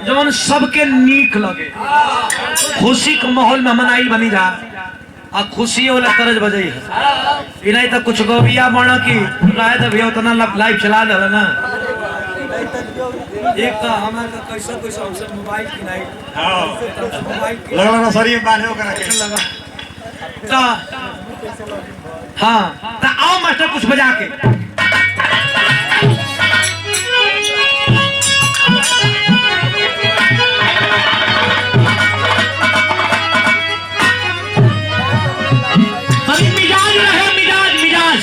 जवन सबके नीक लगे खुशी के माहौल में मनाई बनी जा आ खुशी वाला तरज बजाई है नहीं तो कुछ गोबिया बना की राय तो भैया उतना लाइव चला दे ना एक तो हमारे का कैसा कैसा हमसे मोबाइल की नहीं हां मोबाइल लगा ना सरी बांधे ओकरा के लगा तो हां तो आओ मास्टर कुछ बजा के अभी मिजाज रहे मिजाज मिजाज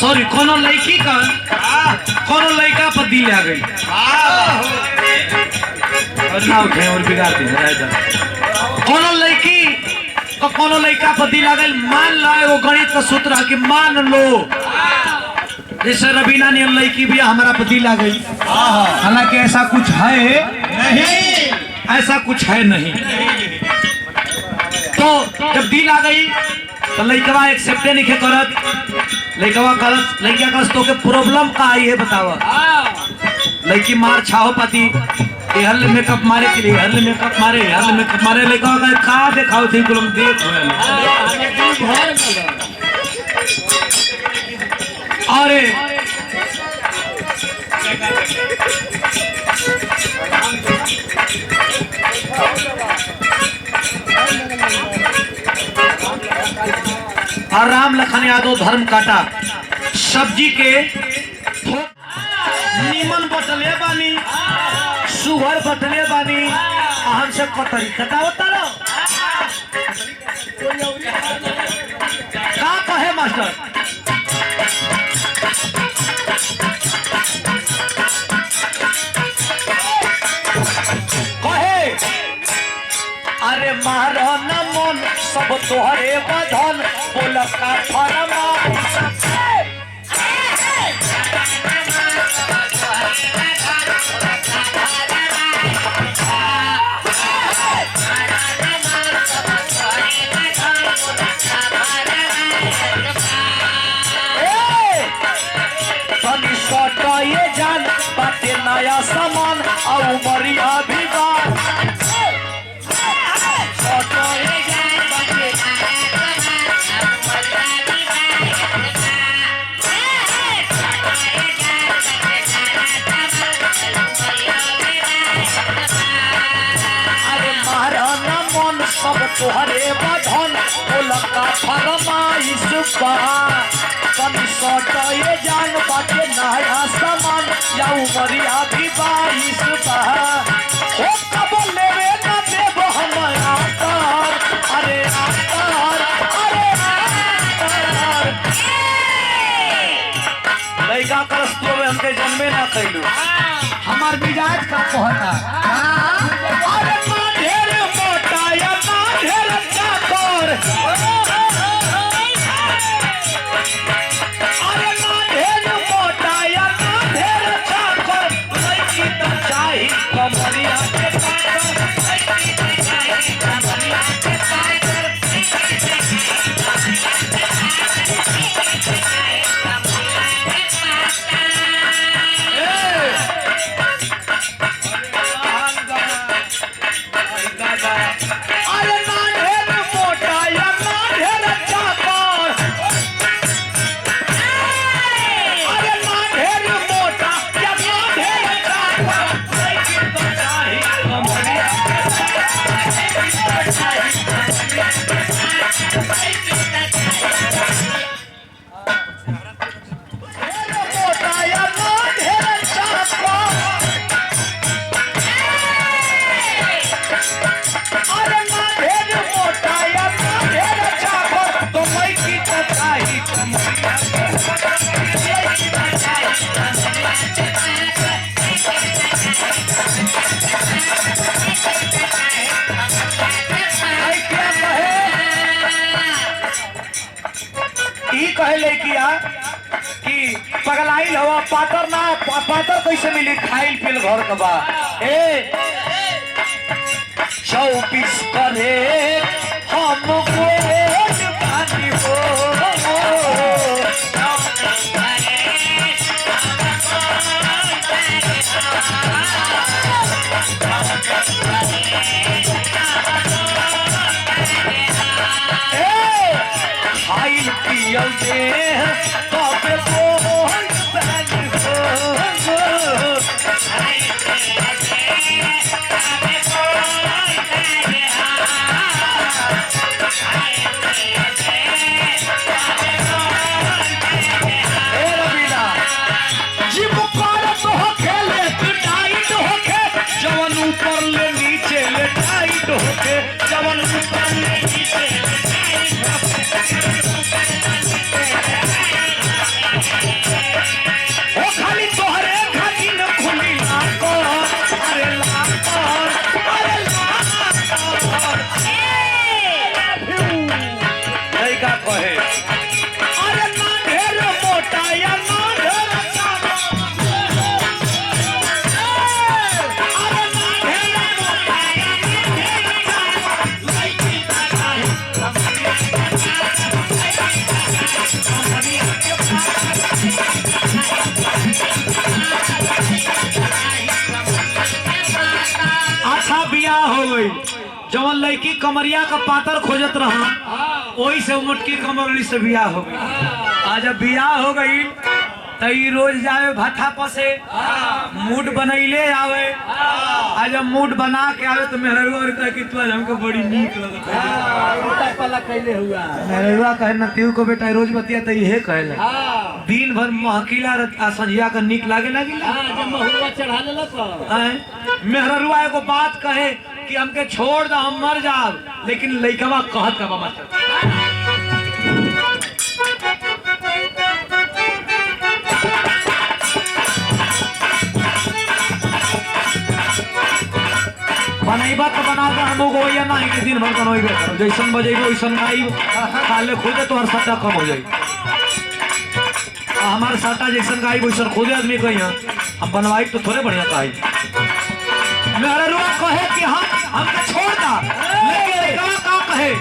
सॉरी कोनो लड़की का कोनो लड़का पर दिल आ गई और ना उठे और बिगाड़ दी कोनो लड़की को कोनो लड़का पर दिल आ गई मान लो वो गणित का सूत्र है कि मान लो जैसे रवीना ने लड़की भी हमारा पर दिल आ गई हालांकि ऐसा कुछ है नहीं ऐसा कुछ है नहीं तो जब दिल आ गई तो लड़कवा एक्सेप्ट नहीं करत लड़कवा करत लड़किया का तो के प्रॉब्लम का आई है बतावा लड़की मार छाओ पाती हल मेकअप मारे के लिए हल मेकअप मारे लड़कवा का का दिखाओ थी गुलम देख अरे और राम लखन यादव धर्म काटा सब्जी के नीमन बटले बानी सुगर बटले बानी हमसे कतरी कटा होता ना का कहे मास्टर कहे अरे मारो न मन सब तोहरे बधन बोल का फरमा ये जान बाटे नया सामान और मरिया भी बात सब तोहरे बधन बोलका फरमाइश बा कमी सटए जान बाटे नया सामान या उमरिया भी 22 बा ओ कब लेवे ना देव हम आकर अरे आकर लइका करस्तु में हमके जन्मे ना कैलू हमार मिजाज का कहता अरे ढेर मोटा या ढेर चाकर अरे ना ढेर मोटा या ढेर चाकर लड़की तो चाही कमरिया के ई कहे लड़किया कि पगलाइल हवा पातर ना पातर कैसे मिली खाइल पिल घर का बा ए 24 करे हम गोद पानी हो खाइल पियल दे तबे बोल पानी हो जवन ऊपर ले नीचे ले टाइट होके जवन ऊपर ले नीचे ओ खाली तोहरे खाली न खुली लाको अरे लइका कहे अरे ना ढेर मोटा या ना ढेर अच्छा बियाह हो गई जवन लड़की कमरिया का पातर खोजत रहा वही से मोटकी कमरली से बियाह हो गई। आज जब बियाह हो गई तो रोज जावे भाठा पसे मूड बनैले आवे आज जब मूड बना के आवे तो मेहरुआ कहे कि तू हमको बड़ी नीक लगत मेहरुआ कहे न तू को बेटा रोज बतिया तो ये कहे दिन भर महकिला संझिया का नीक लागे लगिला मेहरुआ एगो बात कहे कि हमके छोड़ दा हम मर जाब लेकिन लइकवा कहत का बाबा बनैबा तो बना दे हम लोग या नहीं कि दिन भर बनैबे करो जैसन बजेबो वैसन गाई काले खोजे तो हर सट्टा कम हो जाई हमारे सट्टा जैसन गाई वैसन खोजे आदमी कहीं हम बनवाई तो थोड़े बढ़िया कही मेरा रुआ कहे कि हमके छोड़ दा लेकिन का कहे